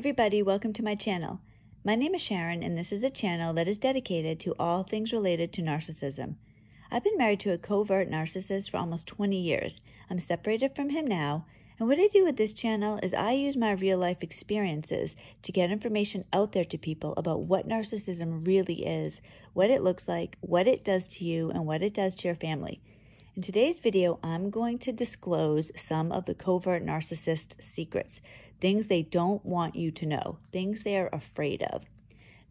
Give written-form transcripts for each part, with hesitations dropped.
everybody, welcome to my channel. My name is Sharon and this is a channel that is dedicated to all things related to narcissism. I've been married to a covert narcissist for almost 20 years. I'm separated from him now, and what I do with this channel is I use my real life experiences to get information out there to people about what narcissism really is, what it looks like, what it does to you, and what it does to your family. In today's video, I'm going to disclose some of the covert narcissist secrets, things they don't want you to know, things they are afraid of.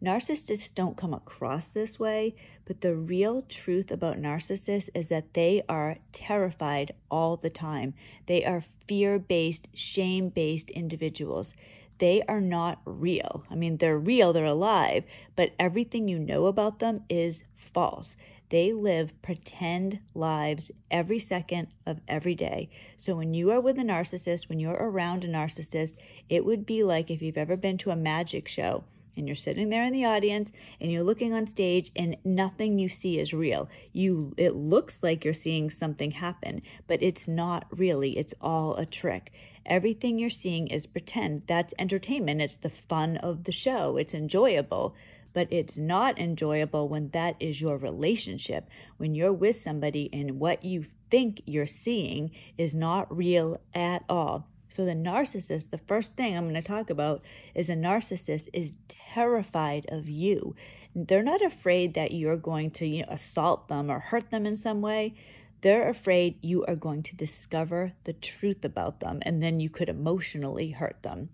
Narcissists don't come across this way, but the real truth about narcissists is that they are terrified all the time. They are fear-based, shame-based individuals. They are not real. I mean, they're real, they're alive, but everything you know about them is false. They live pretend lives every second of every day. So when you are with a narcissist, when you're around a narcissist, it would be like if you've ever been to a magic show and you're sitting there in the audience and you're looking on stage and nothing you see is real. It looks like you're seeing something happen, but it's not really. It's all a trick. Everything you're seeing is pretend. That's entertainment. It's the fun of the show. It's enjoyable. But it's not enjoyable when that is your relationship, when you're with somebody and what you think you're seeing is not real at all. So the narcissist, the first thing I'm going to talk about is a narcissist is terrified of you. They're not afraid that you're going to assault them or hurt them in some way. They're afraid you are going to discover the truth about them and then you could emotionally hurt them.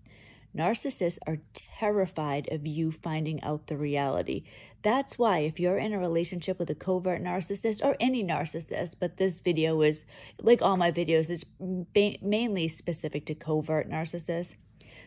Narcissists are terrified of you finding out the reality. That's why if you're in a relationship with a covert narcissist or any narcissist, but this video is, like all my videos, is mainly specific to covert narcissists.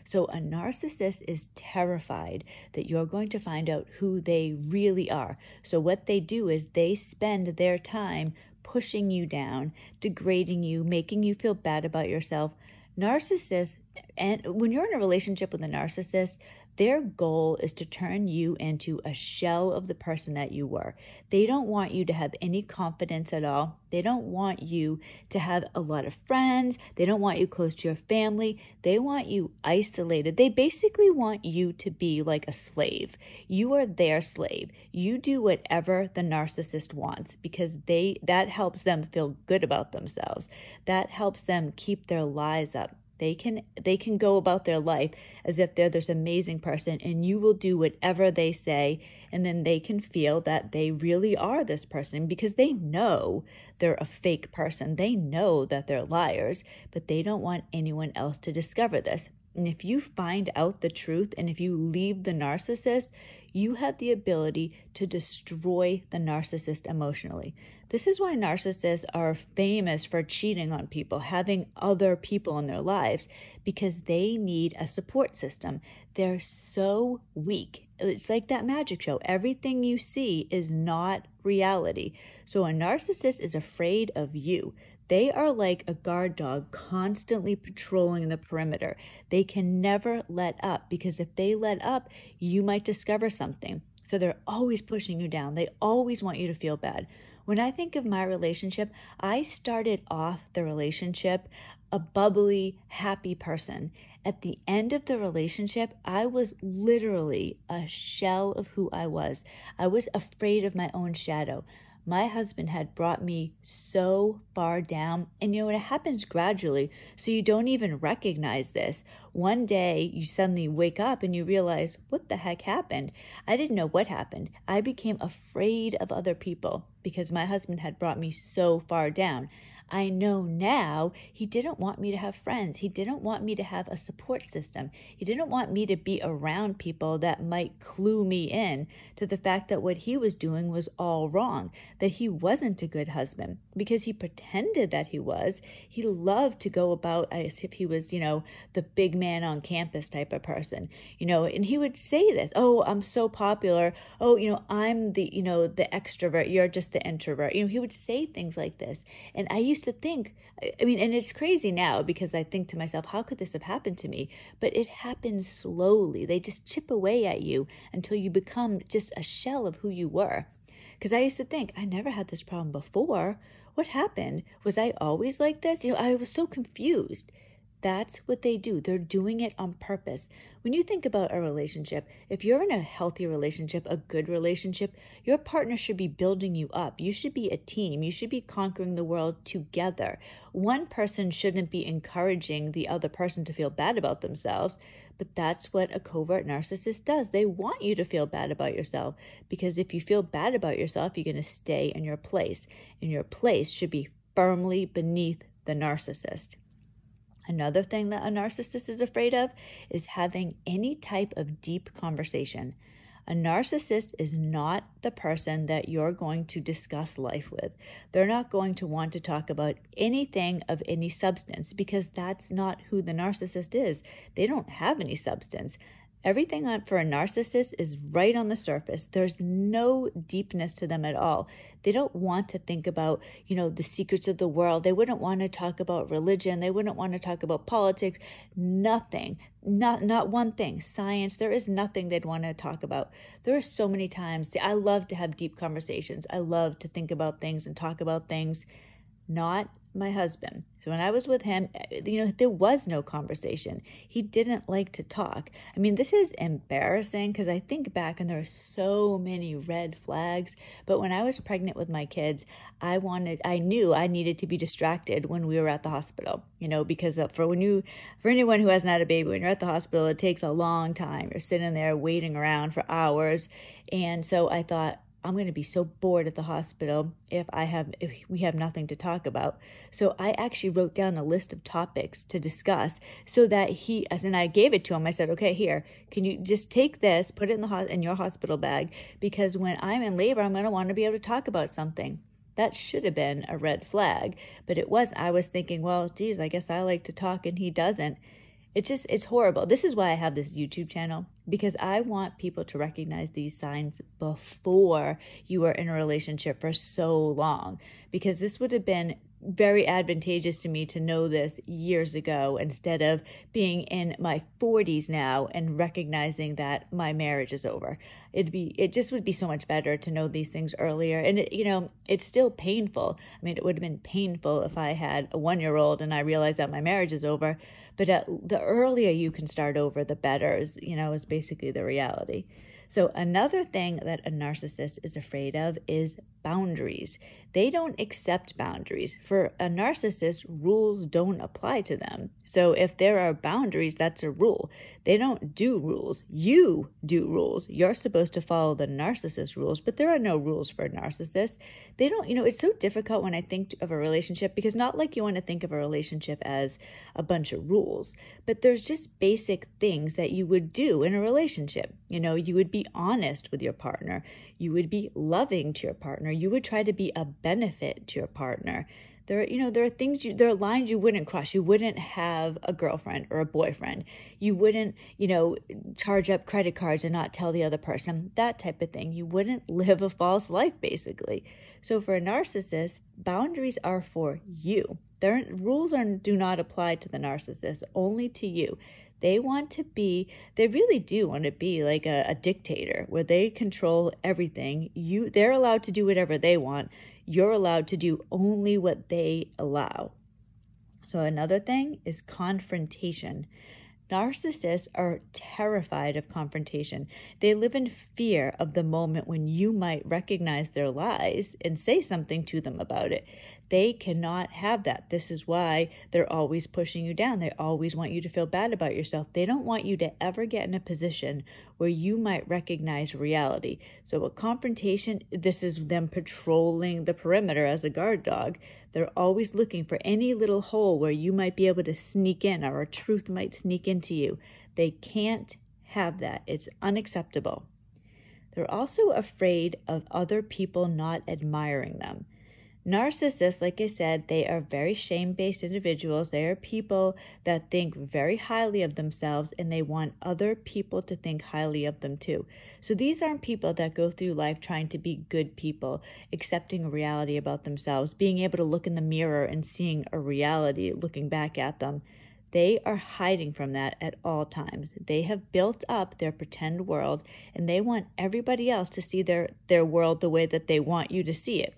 So a narcissist is terrified that you're going to find out who they really are. So what they do is they spend their time pushing you down, degrading you, making you feel bad about yourself. Narcissists, and when you're in a relationship with a narcissist, their goal is to turn you into a shell of the person that you were. They don't want you to have any confidence at all. They don't want you to have a lot of friends. They don't want you close to your family. They want you isolated. They basically want you to be like a slave. You are their slave. You do whatever the narcissist wants because that helps them feel good about themselves. That helps them keep their lies up. They can go about their life as if they're this amazing person and you will do whatever they say, and then they can feel that they really are this person because they know they're a fake person. They know that they're liars, but they don't want anyone else to discover this. And if you find out the truth and if you leave the narcissist, you have the ability to destroy the narcissist emotionally. This is why narcissists are famous for cheating on people, having other people in their lives, because they need a support system. They're so weak. It's like that magic show. Everything you see is not reality. So a narcissist is afraid of you. They are like a guard dog constantly patrolling the perimeter. They can never let up because if they let up, you might discover something. So they're always pushing you down. They always want you to feel bad. When I think of my relationship, I started off the relationship a bubbly, happy person. At the end of the relationship, I was literally a shell of who I was. I was afraid of my own shadow. My husband had brought me so far down, and it happens gradually, so you don't even recognize this. One day, you suddenly wake up and you realize, what the heck happened? I didn't know what happened. I became afraid of other people because my husband had brought me so far down. I know now he didn't want me to have friends. He didn't want me to have a support system. He didn't want me to be around people that might clue me in to the fact that what he was doing was all wrong, that he wasn't a good husband because he pretended that he was. He loved to go about as if he was, the big man on campus type of person, and he would say this, oh, I'm so popular. Oh, I'm the extrovert. You're just the introvert. He would say things like this. And I used to think, and it's crazy now because I think to myself, how could this have happened to me? But it happens slowly. They just chip away at you until you become just a shell of who you were. Because I used to think, I never had this problem before. What happened? Was I always like this? I was so confused. That's what they do. They're doing it on purpose. When you think about a relationship, if you're in a healthy relationship, a good relationship, your partner should be building you up. You should be a team. You should be conquering the world together. One person shouldn't be encouraging the other person to feel bad about themselves, but that's what a covert narcissist does. They want you to feel bad about yourself, because if you feel bad about yourself, you're going to stay in your place, and your place should be firmly beneath the narcissist. Another thing that a narcissist is afraid of is having any type of deep conversation. A narcissist is not the person that you're going to discuss life with. They're not going to want to talk about anything of any substance, because that's not who the narcissist is. They don't have any substance. Everything for a narcissist is right on the surface. There's no deepness to them at all. They don't want to think about, the secrets of the world. They wouldn't want to talk about religion. They wouldn't want to talk about politics. Nothing. Not one thing. Science. There is nothing they'd want to talk about. There are so many times. I love to have deep conversations. I love to think about things and talk about things. Not my husband. So when I was with him, there was no conversation. He didn't like to talk. I mean, this is embarrassing because I think back and there are so many red flags. But when I was pregnant with my kids, I knew I needed to be distracted when we were at the hospital, because for anyone who hasn't had a baby, when you're at the hospital, it takes a long time. You're sitting there waiting around for hours. And so I thought, I'm going to be so bored at the hospital if we have nothing to talk about. So I actually wrote down a list of topics to discuss so that and I gave it to him. I said, okay, here, can you just take this, put it in your hospital bag? Because when I'm in labor, I'm going to want to be able to talk about something. That should have been a red flag, but it wasn't. I was thinking, well, geez, I guess I like to talk and he doesn't. It's horrible. This is why I have this YouTube channel, because I want people to recognize these signs before you are in a relationship for so long, because this would have been very advantageous to me to know this years ago instead of being in my 40s now and recognizing that my marriage is over. It just would be so much better to know these things earlier. And it's still painful. I mean, it would have been painful if I had a 1-year-old and I realized that my marriage is over. But the earlier you can start over, the better is basically the reality. So another thing that a narcissist is afraid of is boundaries. They don't accept boundaries. For a narcissist, rules don't apply to them. So if there are boundaries, that's a rule. They don't do rules. You do rules. You're supposed to follow the narcissist rules, but there are no rules for a narcissist. They don't, it's so difficult when I think of a relationship, because not like you want to think of a relationship as a bunch of rules, but there's just basic things that you would do in a relationship. You would be honest with your partner. You would be loving to your partner. You would try to be a benefit to your partner. There are lines you wouldn't cross. You wouldn't have a girlfriend or a boyfriend. You wouldn't, charge up credit cards and not tell the other person, that type of thing. You wouldn't live a false life, basically. So for a narcissist, boundaries are for you. Rules do not apply to the narcissist, only to you. They really do want to be like a dictator where they control everything. They're allowed to do whatever they want. You're allowed to do only what they allow. So another thing is confrontation. Narcissists are terrified of confrontation. They live in fear of the moment when you might recognize their lies and say something to them about it. They cannot have that. This is why they're always pushing you down. They always want you to feel bad about yourself. They don't want you to ever get in a position where you might recognize reality. So a confrontation, this is them patrolling the perimeter as a guard dog. They're always looking for any little hole where you might be able to sneak in, or a truth might sneak into you. They can't have that. It's unacceptable. They're also afraid of other people not admiring them. Narcissists, like I said, they are very shame-based individuals. They are people that think very highly of themselves, and they want other people to think highly of them too. So these aren't people that go through life trying to be good people, accepting a reality about themselves, being able to look in the mirror and seeing a reality looking back at them. They are hiding from that at all times. They have built up their pretend world, and they want everybody else to see their world the way that they want you to see it.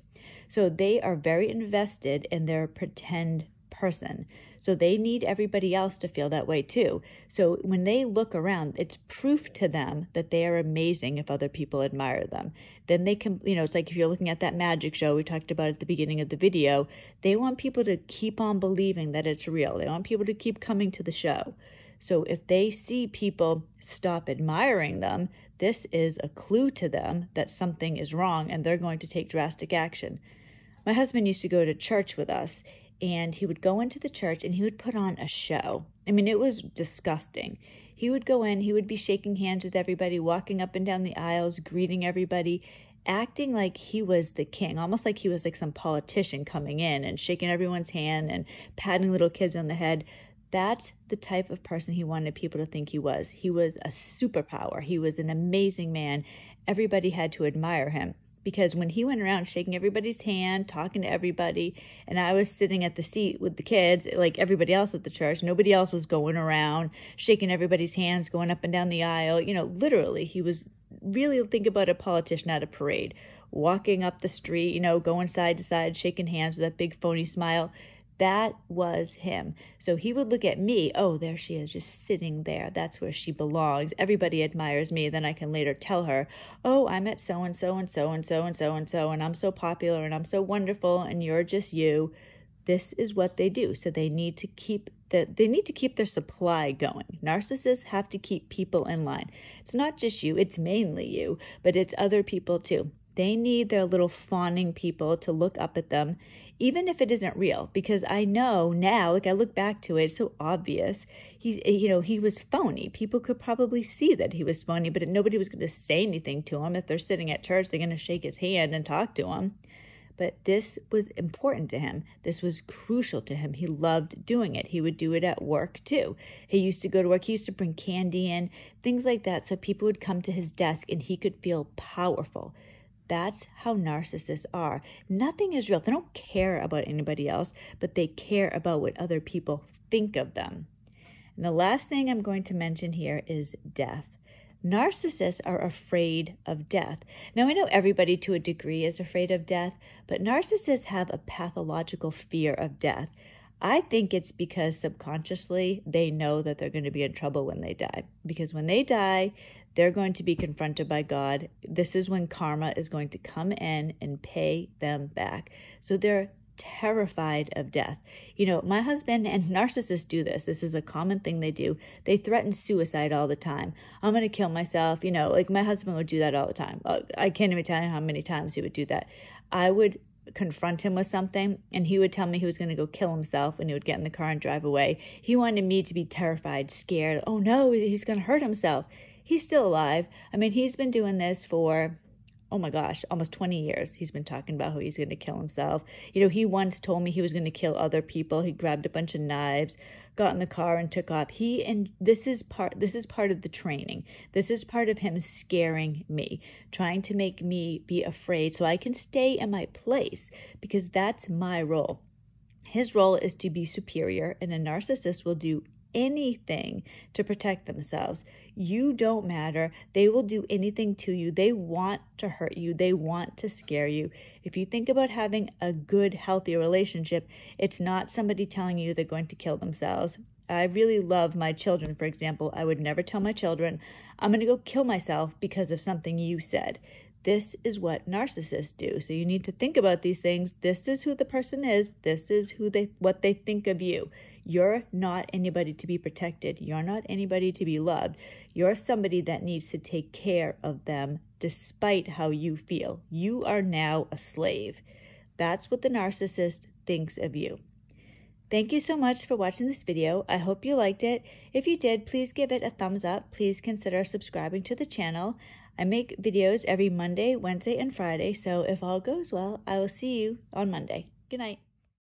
So they are very invested in their pretend person. So they need everybody else to feel that way too. So when they look around, it's proof to them that they are amazing if other people admire them. Then they can, it's like if you're looking at that magic show we talked about at the beginning of the video, they want people to keep on believing that it's real. They want people to keep coming to the show. So if they see people stop admiring them, this is a clue to them that something is wrong and they're going to take drastic action. My husband used to go to church with us, and he would go into the church and he would put on a show. I mean, it was disgusting. He would go in, he would be shaking hands with everybody, walking up and down the aisles, greeting everybody, acting like he was the king, almost like he was like some politician coming in and shaking everyone's hand and patting little kids on the head. That's the type of person he wanted people to think he was. He was a superpower. He was an amazing man. Everybody had to admire him. Because when he went around shaking everybody's hand, talking to everybody, and I was sitting at the seat with the kids, like everybody else at the church, nobody else was going around shaking everybody's hands, going up and down the aisle. Literally, he was really, think about a politician at a parade, walking up the street, going side to side, shaking hands with that big phony smile. That was him. So he would look at me, oh, there she is, just sitting there. That's where she belongs. Everybody admires me. Then I can later tell her, oh, I'm at so-and-so and so-and-so and so-and-so, and I'm so popular and I'm so wonderful and you're just you. This is what they do. So they need to keep their supply going. Narcissists have to keep people in line. It's not just you, it's mainly you, but it's other people too. They need their little fawning people to look up at them, even if it isn't real, because I know now, like I look back to it, it's so obvious. He was phony. People could probably see that he was phony, but nobody was going to say anything to him. If they're sitting at church, they're going to shake his hand and talk to him. But this was important to him. This was crucial to him. He loved doing it. He would do it at work too. He used to go to work. He used to bring candy in, things like that, so people would come to his desk and he could feel powerful. That's how narcissists are. Nothing is real. They don't care about anybody else, but they care about what other people think of them. And the last thing I'm going to mention here is death. Narcissists are afraid of death. Now, I know everybody to a degree is afraid of death, but narcissists have a pathological fear of death. I think it's because subconsciously they know that they're going to be in trouble when they die. Because when they die, they're going to be confronted by God. This is when karma is going to come in and pay them back. So they're terrified of death. My husband and narcissists do this. This is a common thing they do. They threaten suicide all the time. I'm going to kill myself. Like my husband would do that all the time. I can't even tell you how many times he would do that. I would confront him with something and he would tell me he was going to go kill himself and he would get in the car and drive away. He wanted me to be terrified, scared. Oh no, he's going to hurt himself. He's still alive. I mean, he's been doing this for, oh my gosh, almost 20 years. He's been talking about how he's going to kill himself. He once told me he was going to kill other people. He grabbed a bunch of knives, got in the car and took off. This is part of the training. This is part of him scaring me, trying to make me be afraid so I can stay in my place, because that's my role. His role is to be superior, and a narcissist will do anything to protect themselves. You don't matter. They will do anything to you. They want to hurt you. They want to scare you. If you think about having a good, healthy relationship, it's not somebody telling you they're going to kill themselves. I really love my children, for example. I would never tell my children, I'm going to go kill myself because of something you said. This is what narcissists do. So you need to think about these things. This is who the person is. This is what they think of you. You're not anybody to be protected. You're not anybody to be loved. You're somebody that needs to take care of them despite how you feel. You are now a slave. That's what the narcissist thinks of you. Thank you so much for watching this video. I hope you liked it. If you did, please give it a thumbs up. Please consider subscribing to the channel. I make videos every Monday, Wednesday, and Friday, so if all goes well, I will see you on Monday. Good night.